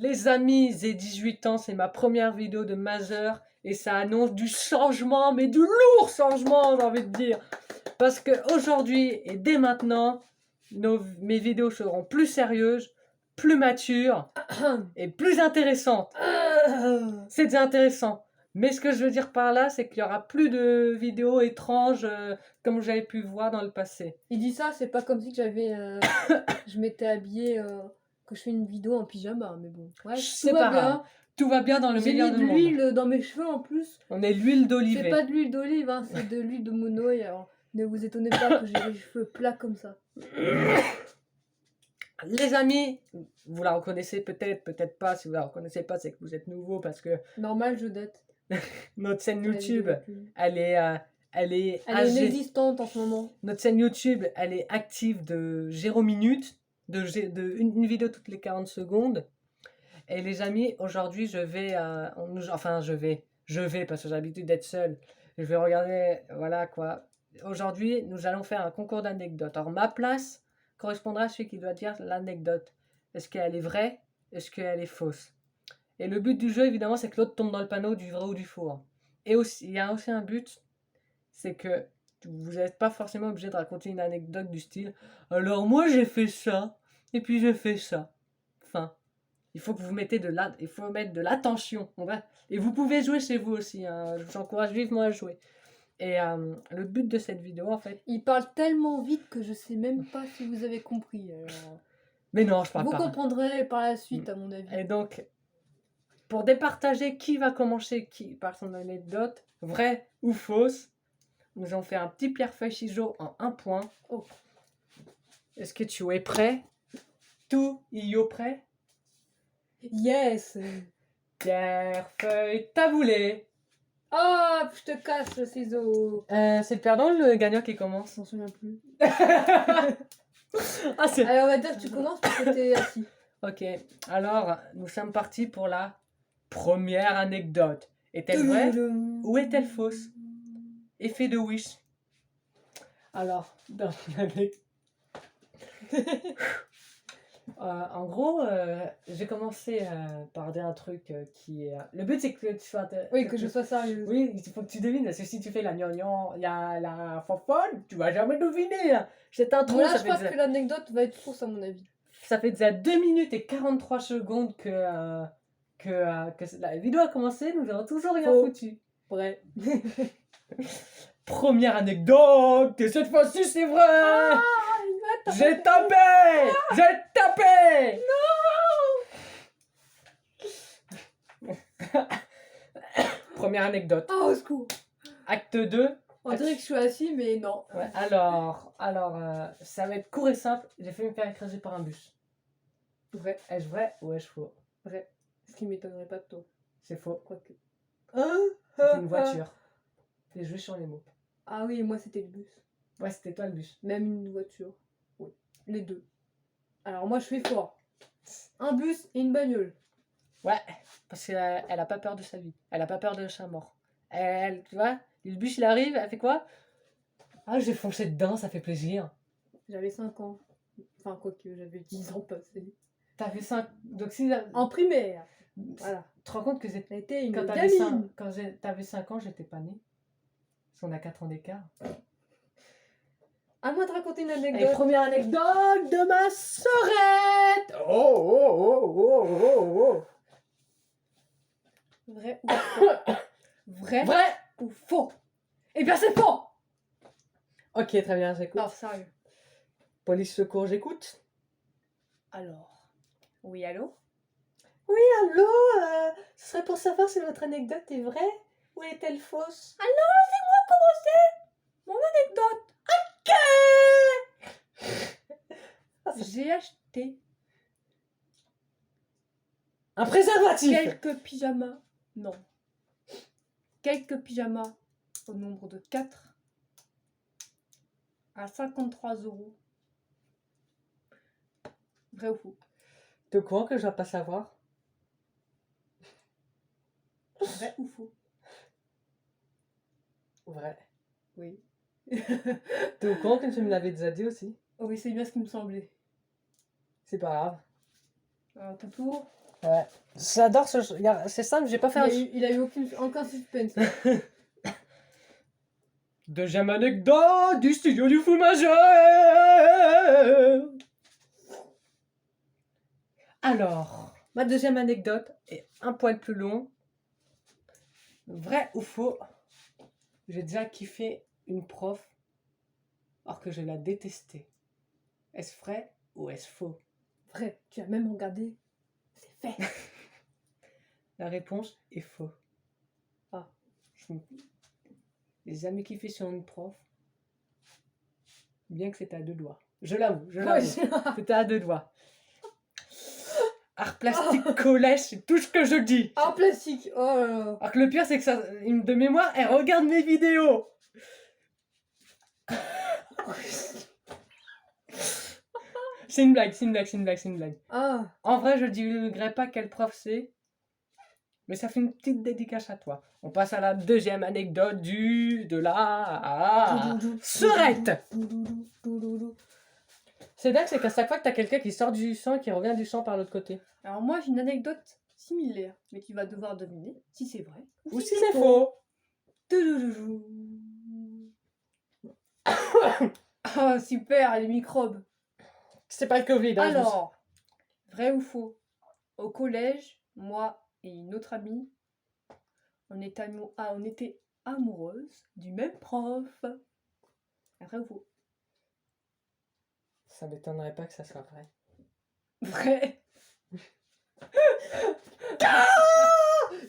Les amis, j'ai 18 ans, c'est ma première vidéo de majeur et ça annonce du changement, mais du lourd changement, j'ai envie de dire. Parce que aujourd'hui et dès maintenant, mes vidéos seront plus sérieuses, plus matures et plus intéressantes. C'est déjà intéressant. Mais ce que je veux dire par là, c'est qu'il y aura plus de vidéos étranges comme vous avez pu voir dans le passé. Il dit ça, c'est pas comme si que je m'étais habillée, que je fais une vidéo en pyjama, mais bon. Ouais, C'est tout pas va grave. bien. Tout va bien dans le J'ai meilleur mis du de monde. l'huile dans mes cheveux en plus. On est l'huile d'olive. C'est pas de l'huile d'olive, hein, c'est de l'huile de monoï. Alors ne vous étonnez pas que j'ai les cheveux plats comme ça. Les amis, vous la reconnaissez peut-être, peut-être pas. Si vous la reconnaissez pas, c'est que vous êtes nouveau parce que Normal, je dette. notre scène La vidéo YouTube, est plus- elle est Elle est âgée. inexistante en ce moment. Notre chaîne YouTube, elle est active de 0 minutes, une vidéo toutes les 40 secondes. Et les amis, aujourd'hui, je vais parce que j'ai l'habitude d'être seul. Je vais regarder, voilà quoi. Aujourd'hui, nous allons faire un concours d'anecdotes. Alors, ma place correspondra à celui qui doit dire l'anecdote. Est-ce qu'elle est vraie? Est-ce qu'elle est fausse? Et le but du jeu, évidemment, c'est que l'autre tombe dans le panneau du vrai ou du faux. Hein. Et aussi, il y a aussi un but, c'est que vous n'êtes pas forcément obligé de raconter une anecdote du style « Alors moi j'ai fait ça, et puis j'ai fait ça. » Enfin, il faut que vous mettez il faut mettre de l'attention. Et vous pouvez jouer chez vous aussi. Hein. Je vous encourage vivement à jouer. Et le but de cette vidéo, en fait... Il parle tellement vite que je sais même pas si vous avez compris. Alors... Mais non, je parle Vous pas. comprendrez par la suite, à mon avis. Et donc, pour départager qui va commencer par son anecdote, vraie ou fausse, nous allons faire un petit pierre-feuille-ciseaux en 1 point. Oh. Est-ce que tu es prêt? Tout y est prêt? Yes! Pierre-feuille taboulé. Hop, je te casse le ciseau. C'est le perdant ou le gagnant qui commence? Je m'en souviens plus. C'est... Alors, on va dire que tu commences parce que t'es assis. Ok, alors nous sommes partis pour la première anecdote. Est-elle vraie ou est-elle fausse? Effet de Wish. Alors, dans l'anecdote... en gros, j'ai commencé par dire un truc qui est... Le but, c'est que tu sois... Oui, que je sois sérieuse. Oui, il faut que tu devines, parce que si tu fais la gnangnan, il y a la fanfone, tu vas jamais deviner. Hein. Cette intro, Bon, là, ça je fait crois déjà... que l'anecdote va être fausse, à mon avis. Ça fait déjà 2 minutes et 43 secondes que la vidéo a commencé, nous n'avons toujours rien foutu. Vrai. Première anecdote, et cette fois-ci c'est vrai. Ah, j'ai tapé. J'ai tapé. Non. Première anecdote. Oh, au secours. Acte 2. On dirait que je suis assis, mais non. Ouais, alors ça va être court et simple. J'ai fait me faire écraser par un bus. Vrai. Est-ce vrai ou est-ce faux? Vrai. Ce qui m'étonnerait pas de toi. C'est faux. Quoique. C'était une voiture. J'ai joué sur les mots. Ah oui, moi c'était le bus. Ouais, c'était toi le bus. Même une voiture. Oui. Les deux. Alors moi je fais fort. Un bus et une bagnole. Ouais, parce qu'elle a pas peur de sa vie. Elle a pas peur de sa mort. Elle, tu vois, le bus il arrive, elle fait quoi? Ah, j'ai foncé dedans, ça fait plaisir. J'avais 5 ans. Enfin, quoique, j'avais 10 ans passés. T'avais 5... Donc si... En primaire. Voilà. Tu te rends compte que c'était une quand gamine. t'avais 5 ans, j'étais pas née. Parce qu'on a 4 ans d'écart. À moi de raconter une anecdote. Et première anecdote de ma sœurette. Oh. Vrai ou faux? Vrai ou faux? Eh bien c'est faux. Ok, très bien, j'écoute. Non, sérieux. Police secours, j'écoute. Alors. Oui, allô? Oui, allô, ce serait pour savoir si votre anecdote est vraie ou est-elle fausse? Alors, laissez-moi commencer mon anecdote. Ok. J'ai acheté Un préservatif. quelques pyjamas. Non. Quelques pyjamas au nombre de 4 à 53 €. Vrai ou faux? T'es au courant que je dois pas savoir? Vrai ou faux? Vrai. Oui. T'es au courant que tu me l'avais déjà dit aussi? Oui, c'est bien ce qui me semblait. C'est pas grave. Alors, tout tour. Ouais. J'adore ce... Regarde, c'est simple, j'ai pas fait Il a eu aucun suspense. Deuxième anecdote du studio du fou majeur. Alors, ma deuxième anecdote est un poil plus long. Vrai ou faux? J'ai déjà kiffé une prof alors que je la détestais. Est-ce vrai ou est-ce faux? Vrai, tu as même regardé. C'est fait. La réponse est faux. Ah. J'ai jamais kiffé sur une prof. Bien que c'était à deux doigts. Je l'avoue. Ouais, C'était à deux doigts. Art plastique collège, c'est tout ce que je dis. En plastique. Oh là là. Alors que le pire, c'est que ça, de mémoire, elle regarde mes vidéos. C'est une blague, c'est une blague, c'est une blague, c'est une blague. Ah. En vrai, je ne dirais pas quel prof c'est, mais ça fait une petite dédicace à toi. On passe à la deuxième anecdote de la serette. C'est dingue, c'est qu'à chaque fois que t'as quelqu'un qui sort du sang et qui revient du sang par l'autre côté. Alors moi j'ai une anecdote similaire, mais tu vas devoir deviner si c'est vrai Ou si c'est faux. Ah super, les microbes. C'est pas le Covid. Hein, Alors, vrai ou faux? Au collège, moi et une autre amie, on était amoureuses du même prof. Vrai ou faux? Ça m'étonnerait pas que ça soit vrai. Vrai.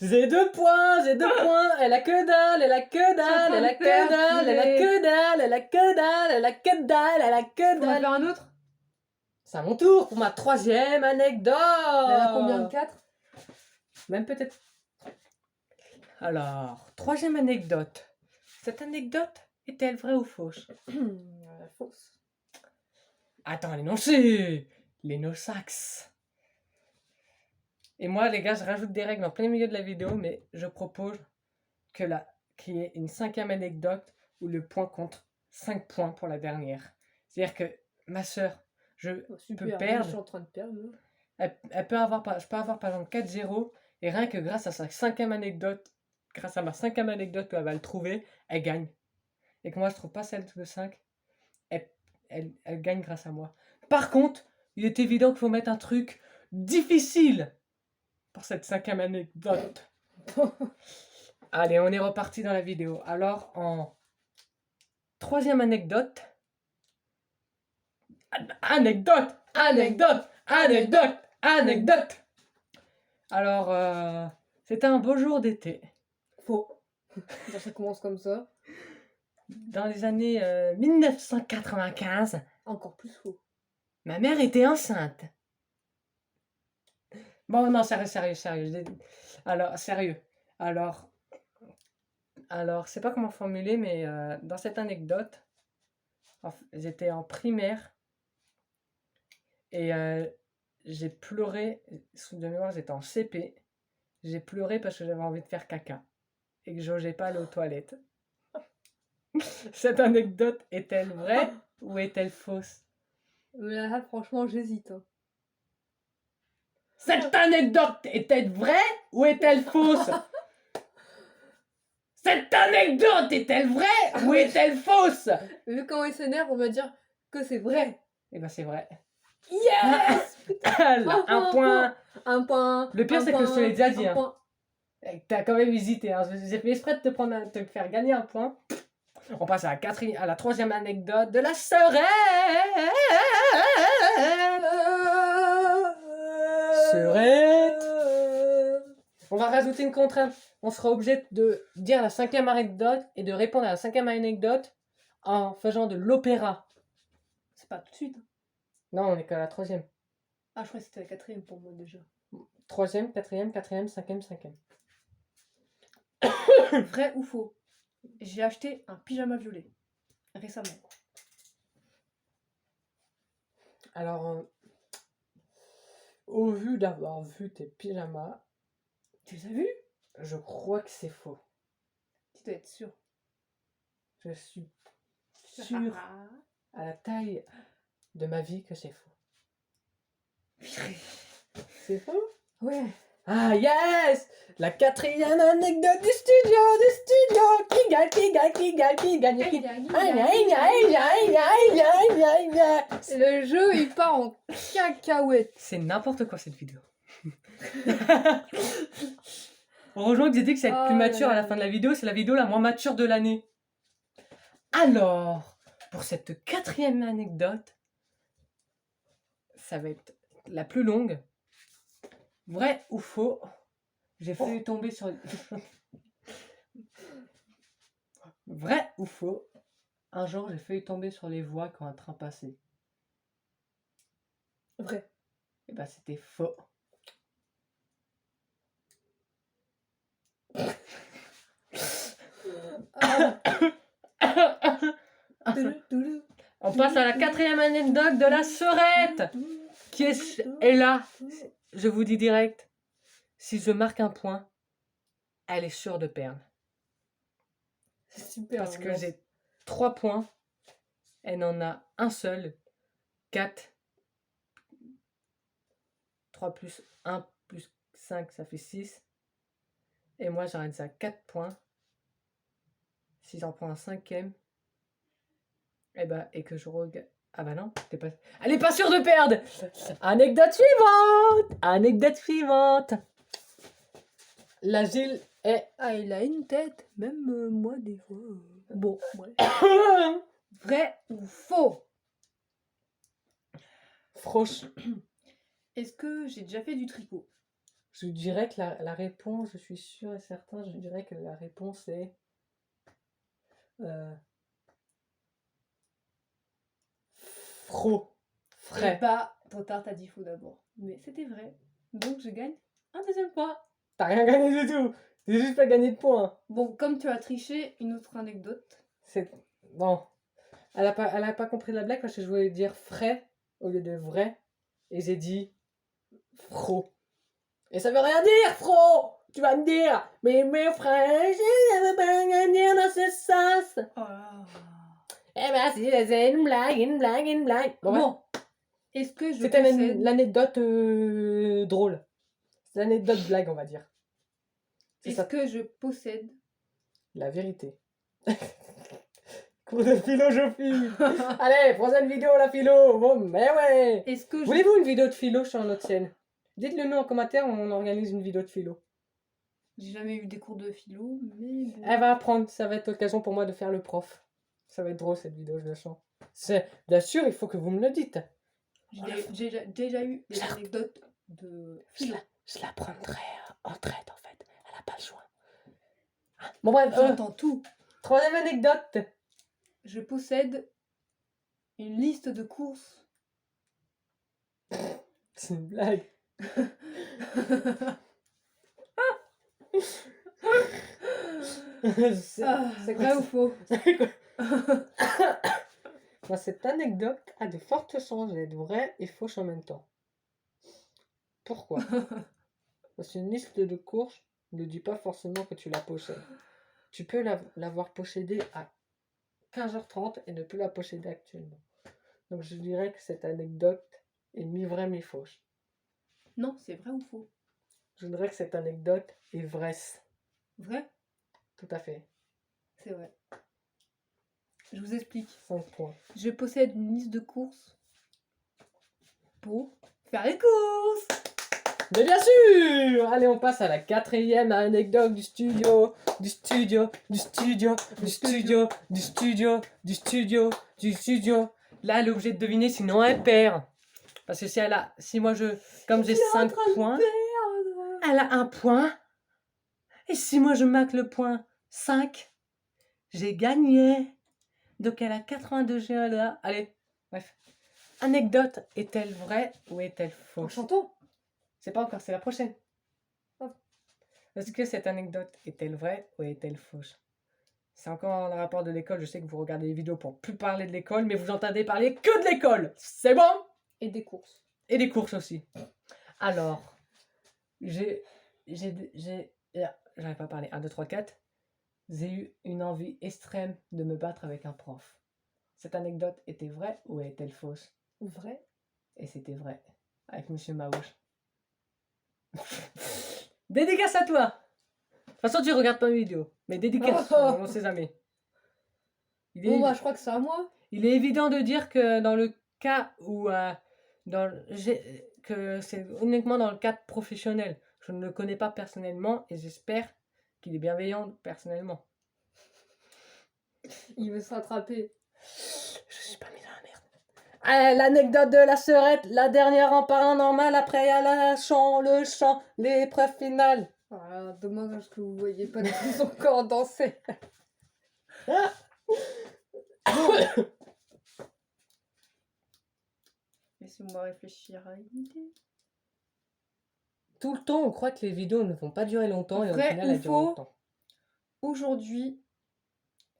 J'ai 2 points, j'ai 2 points. Elle a que dalle, elle a que dalle, elle a que dalle, elle a que dalle, elle a que dalle, elle a que dalle, elle a que On va dalle. faire un autre? C'est à mon tour pour ma troisième anecdote. Elle a combien de 4? Même peut-être. Alors, troisième anecdote. Cette anecdote est-elle vraie ou fausse? Fausse. Attends, l'énoncé. L'énosax. Et moi, les gars, je rajoute des règles en plein milieu de la vidéo, mais je propose qu'il y ait une cinquième anecdote où le point compte 5 points pour la dernière. C'est-à-dire que ma soeur, je peux perdre. Je suis en train de perdre. Je peux avoir par exemple 4-0, et rien que grâce à sa cinquième anecdote, grâce à ma cinquième anecdote où elle va le trouver, elle gagne. Et que moi je trouve pas celle de 5, elle gagne grâce à moi. Par contre, il est évident qu'il faut mettre un truc difficile pour cette cinquième anecdote. Allez, on est reparti dans la vidéo. Alors, en troisième anecdote. Anecdote. Alors, c'était un beau jour d'été. Faux. Ça commence comme ça. Dans les années 1995. Encore plus faux. Ma mère était enceinte. Bon, non, sérieux. Alors, sérieux. Alors, je sais pas comment formuler, mais dans cette anecdote, j'étais en primaire et j'ai pleuré. Sous de mémoire, j'étais en CP. J'ai pleuré parce que j'avais envie de faire caca et que j'osais pas aller aux toilettes. Cette anecdote est-elle vraie ou est-elle fausse? Mais là, franchement, j'hésite. Hein. Cette anecdote est-elle vraie ou est-elle fausse? Cette anecdote est-elle vraie ou est-elle fausse? Vu comment il s'énerve, on va dire que c'est vrai. Eh ben c'est vrai. Yes. Un point. Un point. Le pire, c'est que je te l'ai déjà dit. Hein. Point. T'as quand même hésité. Hein. J'ai fait exprès de te faire gagner un point. On passe à la troisième anecdote de la serette. On va rajouter une contrainte. On sera obligé de dire la cinquième anecdote et de répondre à la cinquième anecdote en faisant de l'opéra. C'est pas tout de suite. Non, on est qu'à la troisième. Ah, je crois que c'était la quatrième pour moi déjà. Troisième, quatrième, cinquième. Vrai ou faux? J'ai acheté un pyjama violet récemment. Alors, au vu d'avoir vu tes pyjamas, Tu les as vus? je crois que c'est faux. Tu dois être sûr. Je suis sûr à la taille de ma vie que c'est faux. C'est faux? Ouais. Ah yes! La 4e anecdote du studio, Qui gagne, qui gagne, qui gagne, qui gagne, qui gagne. Aïe, aïe, aïe, aïe, aïe, aïe, aïe, aïe. Le jeu, il part en cacahuète. C'est n'importe quoi cette vidéo. Heureusement que j'ai dit que ça va être plus Oh là mature à la là. fin de la vidéo, c'est la vidéo la moins mature de l'année. Alors, pour cette 4e anecdote, ça va être la plus longue. Vrai ou faux? J'ai failli tomber sur... Vrai ou faux? Un jour, j'ai failli tomber sur les voies quand un train passait. Vrai. Et ben, c'était faux. Ah. On passe à la 4e anecdote de la sœurette qui est là. Je vous dis direct, si je marque un point, elle est sûre de perdre. Super. Parce que ambiance. j'ai 3 points, elle en a un seul, 4. 3 plus 1 plus 5, ça fait 6. Et moi, j'arrête ça à 4 points. Si j'en prends un 5e, et que je regarde... Ah bah non, pas... elle est pas sûre de perdre. Anecdote suivante. Anecdote suivante. La Gilles est... Ah, il a une tête. Même moi, des fois. Bon, ouais. Vrai ou faux? Froche. Est-ce que j'ai déjà fait du tricot? Je dirais que la réponse, je suis sûr et certain, je dirais que la réponse est... Faux. Eh Frais. bah, trop tard, t'as dit faux d'abord. Mais c'était vrai. Donc je gagne un deuxième point. T'as rien gagné du tout. T'as juste pas gagné de points. Bon, comme tu as triché, une autre anecdote. C'est... Bon. Elle a pas compris la blague parce que je voulais dire frais au lieu de vrai. Et j'ai dit fro. Et ça veut rien dire, fro. Tu vas me dire, mais mes frères, ça veut pas rien dire dans ce sens. Oh là. Eh ben si, c'est une blague, une blague, une blague. Bon, ouais. Bon, est-ce que je C'était possède... l'anecdote drôle. C'est l'anecdote blague, on va dire. C'est Est-ce ça, que je possède... la vérité. Cours de philosophie. Allez, prochaine vidéo, la philo. Bon, mais ouais. Est-ce que je... Voulez-vous une vidéo de philo sur notre chaîne? Dites-le nous en commentaire, on organise une vidéo de philo. J'ai jamais eu des cours de philo, mais bon. Elle va apprendre, ça va être l'occasion pour moi de faire le prof. Ça va être drôle cette vidéo, je le sens. Bien sûr, il faut que vous me le dites. J'ai déjà eu des anecdotes de philo. Je la prendrai en traite en fait. Elle n'a pas le choix. Bon bref, J'entends tout. 3e anecdote. Je possède une liste de courses. C'est une blague. C'est vrai ou faux? Moi, cette anecdote a de fortes chances d'être vraie et fausse en même temps. Pourquoi? Parce qu'une liste de courses ne dit pas forcément que tu la possèdes. Tu peux l'avoir possédée à 15h30 et ne plus la posséder actuellement. Donc je dirais que cette anecdote est mi-vraie, mi-fausse. Non, c'est vrai ou faux? Je dirais que cette anecdote est vraie. Vrai? Tout à fait. C'est vrai. Je vous explique. 5 points. Je possède une liste de courses pour faire les courses. Mais bien sûr! Allez, on passe à la 4e anecdote du studio. Du studio. Là, elle est obligée de deviner, sinon elle perd. Parce que si moi comme j'ai 5 points, elle a 1 point. Et si moi je marque le point 5, j'ai gagné. Donc elle a 82 là. Allez, bref. Anecdote, est-elle vraie ou est-elle En fausse? chantant. C'est pas encore, c'est la prochaine. Est-ce que cette anecdote est-elle vraie ou est-elle fausse? C'est encore un rapport de l'école. Je sais que vous regardez les vidéos pour plus parler de l'école, mais vous entendez parler que de l'école. C'est bon? Et des courses. Et des courses aussi. Alors, j'arrive pas à parler. 1, 2, 3, 4. J'ai eu une envie extrême de me battre avec un prof. Cette anecdote était vraie ou est-elle fausse? Vrai? Et c'était vrai. Avec Monsieur Maouche. Dédicace à toi. De toute façon, tu regardes pas mes vidéos. Mais dédicace, on sait jamais. Bon, bah, je crois que c'est à moi. Il est évident de dire que dans le cas où que c'est uniquement dans le cadre professionnel. Je ne le connais pas personnellement et j'espère qu'il est bienveillant personnellement. Il veut se rattraper. Je suis pas mis dans la merde. Ah, l'anecdote de la sœurette, la dernière en parlant normal, après il y a le chant, l'épreuve finale. Ah, dommage que vous voyez pas tous encore danser. Laissez-moi réfléchir à une idée. Tout le temps, on croit que les vidéos ne vont pas durer longtemps et au Vrai final, ou elles durent faux? longtemps. Aujourd'hui,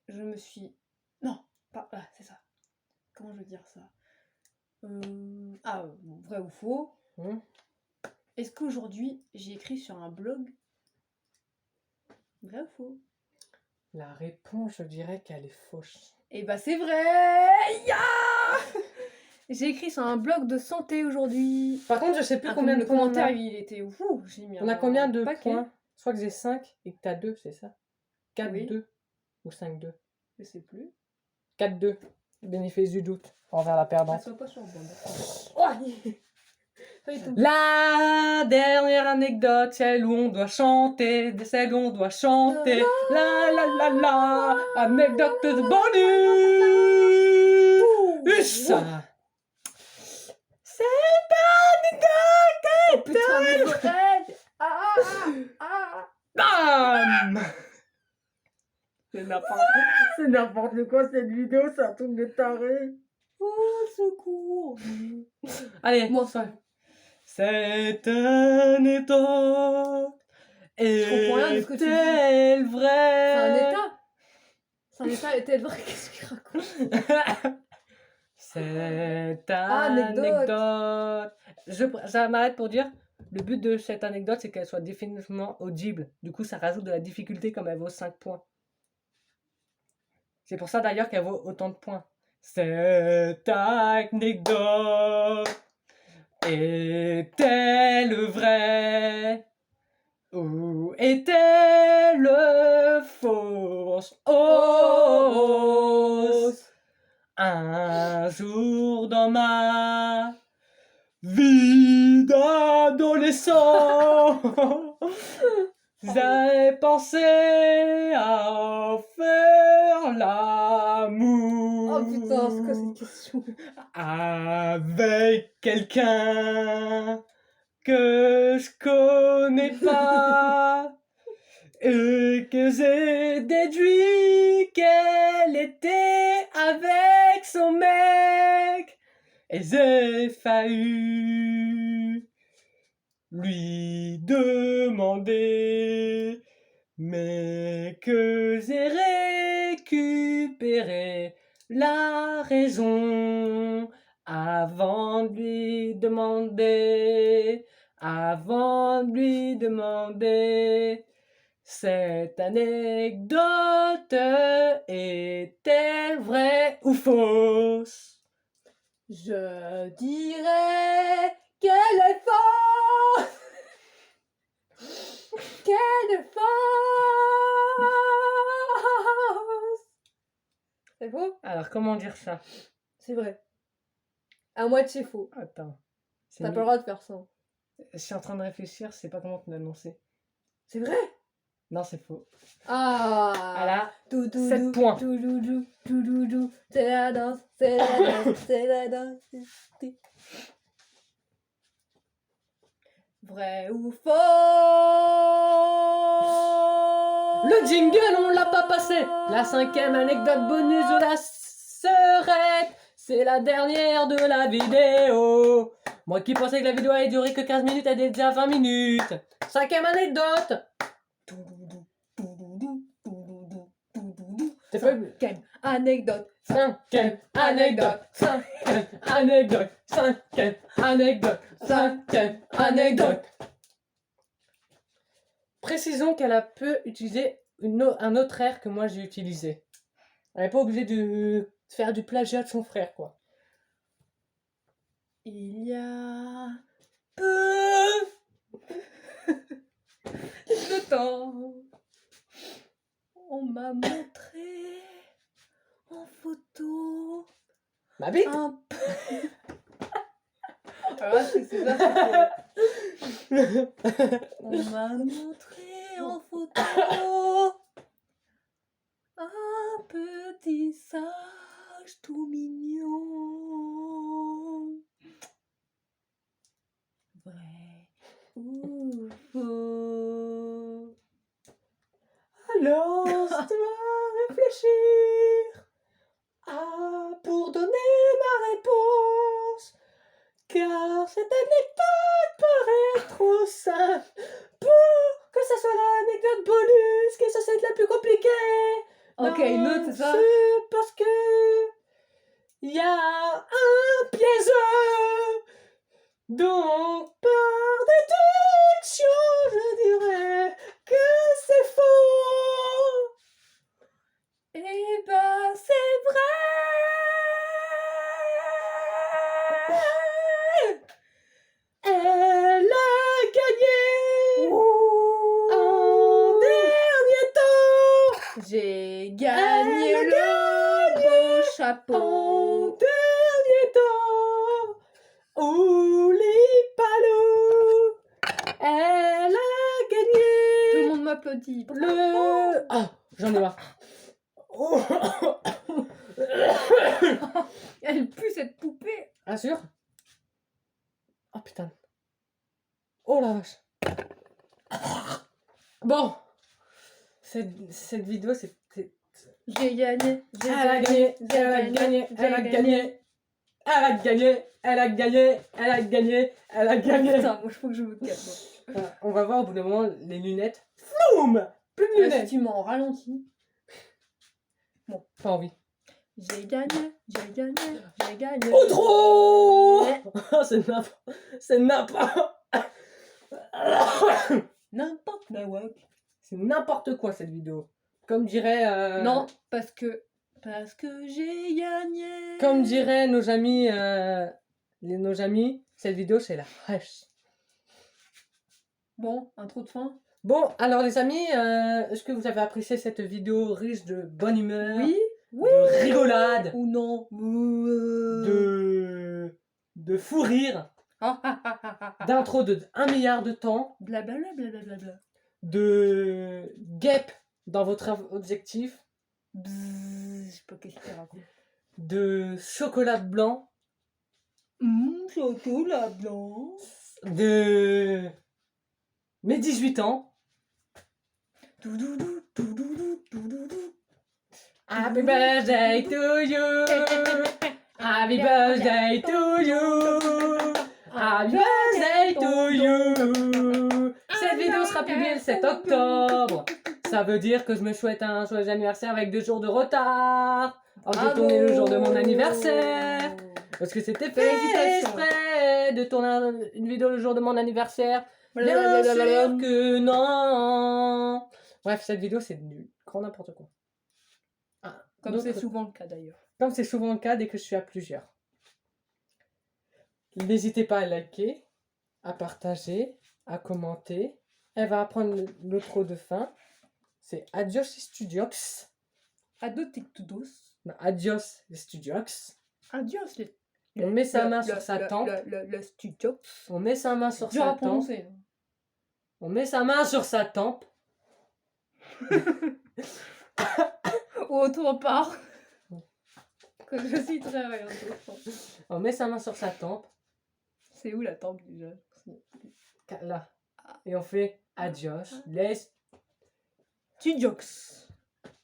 je me suis... Non, pas... Ah, c'est ça. Comment je veux dire ça? Ah, vrai ou faux? Est-ce qu'aujourd'hui, j'ai écrit sur un blog? Vrai ou faux? La réponse, je dirais qu'elle est fausse. Eh bah c'est vrai! J'ai écrit sur un blog de santé aujourd'hui. Par contre, je sais plus combien de le points commentaire, on a. il était ouf. J'ai mis On a un combien de paquet. points? Je crois que j'ai 5 et que t'as 2, c'est ça? 4-2 Oui. ou 5-2? Je sais plus. 4-2. Bénéfice du doute envers la perdante. Sois pas sur le banc. La dernière anecdote, celle où on doit chanter, celle où on doit chanter. La la la la, anecdote de bonus. Cette anecdote est Putain, mes oreilles! Bam. C'est n'importe quoi cette vidéo, c'est un truc de taré. Oh, secours! Allez, Moi, ça. Cette anecdote comprends rien de ce que tu dis. est-elle vraie? C'est un état! C'est un état, est-elle vraie? Qu'est-ce qu'il raconte? Cette Anecdote. anecdote. Ça m'arrête pour dire, le but de cette anecdote, c'est qu'elle soit définitivement audible. Du coup, ça rajoute de la difficulté comme elle vaut 5 points. C'est pour ça d'ailleurs qu'elle vaut autant de points. Cette anecdote est-elle vraie? Ou est-elle fausse? Oh, un jour dans ma vie d'adolescent, j'avais pensé à faire l'amour. Oh putain, c'est quoi cette question? Avec quelqu'un que je connais pas et que j'ai déduit qu'elle était avec son mec et j'ai failli lui demander mais que j'ai récupéré la raison avant de lui demander, cette anecdote est-elle vraie ou fausse? Je dirais qu'elle est fausse! Qu'elle est fausse! C'est faux? Alors, comment dire ça? C'est vrai. À moitié faux. Attends. T'as pas le droit de faire ça. Je suis en train de réfléchir, je sais pas comment te l'annoncer. C'est vrai? Non, c'est faux. Ah! Voilà. 7 points. C'est la danse, c'est la danse, c'est la danse. Vrai ou faux? Le jingle, on l'a pas passé. La 5e anecdote bonus de la sœurette. C'est la dernière de la vidéo. Moi qui pensais que la vidéo allait durer que 15 minutes, elle est déjà 20 minutes. 5e anecdote. C'est pas... 5e anecdote. 5e anecdote. 5e anecdote. 5e anecdote. 5e anecdote. Précisons qu'elle a peu utilisé un autre air que moi j'ai utilisé. Elle n'est pas obligée de faire du plagiat de son frère, quoi. Il y a peu temps, on m'a montré en photo Ma bite. un peu. Alors là, c'est ça, on m'a montré en photo un petit sage tout mignon. Vrai ou faux? Alors, je dois réfléchir pour donner ma réponse. Car cette anecdote paraît trop simple pour que ça soit l'anecdote bonus, que ça soit la plus compliquée. Ok, Non, une autre, c'est ça? c'est parce que il y a un piégeux. Donc, par déduction, je dirais que c'est faux. Eh ben, c'est vrai! Elle a gagné en dernier temps. J'ai gagné Elle a le beau En chapeau. dernier temps, Oulipalou, elle a Tout le gagné monde m'applaudit. le... Ah, j'en ai marre. Oh. Elle pue cette poupée. Ah, sûr? Oh putain. Oh la vache. Bon, cette vidéo, c'est... J'ai gagné. Elle a gagné, elle a gagné, elle a gagné. Elle a gagné, elle a gagné, elle a gagné, elle a gagné. Putain, moi je faut que je me calme. On va voir au bout d'un moment les lunettes. Floum! Plus de Si lunettes. tu m'en ralentis. Pas envie. J'ai gagné, j'ai gagné, j'ai gagné. Oh trop! C'est n'importe. C'est n'importe. N'importe ma wak. C'est n'importe quoi cette vidéo. Comme dirait. Non, parce que j'ai gagné. Comme diraient nos amis, cette vidéo c'est la hache. Bon, intro de fin. Bon, alors les amis, est-ce que vous avez apprécié cette vidéo riche de bonne humeur, Oui. de rigolade, Ou non. de fou rire, Ah, ah, ah, ah, ah, ah. d'intro de 1 milliard de temps, Blablabla, blablabla. de guêpe dans votre objectif, Bzzz, je sais pas qu'est-ce qu'il raconte. de chocolat blanc, Chocolat blanc. de mes 18 ans. Doudoudou, doudoudou, doudoudou. Happy birthday to you. Happy birthday to you. Happy birthday to you. Cette vidéo sera publiée le 7 octobre. Ça veut dire que je me souhaite un joyeux anniversaire avec 2 jours de retard. Alors j'ai tourné le jour de mon anniversaire. Parce que c'était fait Félicitations. exprès de tourner une vidéo le jour de mon anniversaire. Bien sûr que non. Bref, cette vidéo c'est nul. Grand n'importe quoi. Ah, Comme d'autres- c'est souvent le cas d'ailleurs. Comme c'est souvent le cas dès que je suis à plusieurs. N'hésitez pas à liker, à partager, à commenter. Elle va apprendre l'outro de fin. C'est Adios Studiox. Adios TikTodos. Non, Adios Studiox. Adios les. On met sa main sur sa tempe. Le studio. On met sa main sur Dur sa à tempe. prononcer. On met sa main sur sa tempe. Autre part. Que je citerai rien d'autre. On met sa main sur sa tempe. C'est où la tempe déjà? Là. Et on fait Adios les... Studiox.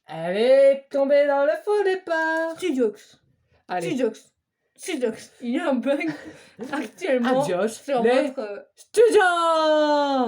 Elle est tombée dans le faux départ. Studiox. Allez. Studiox. Studiox. Il y a un bug actuellement Adios sur les votre. studios.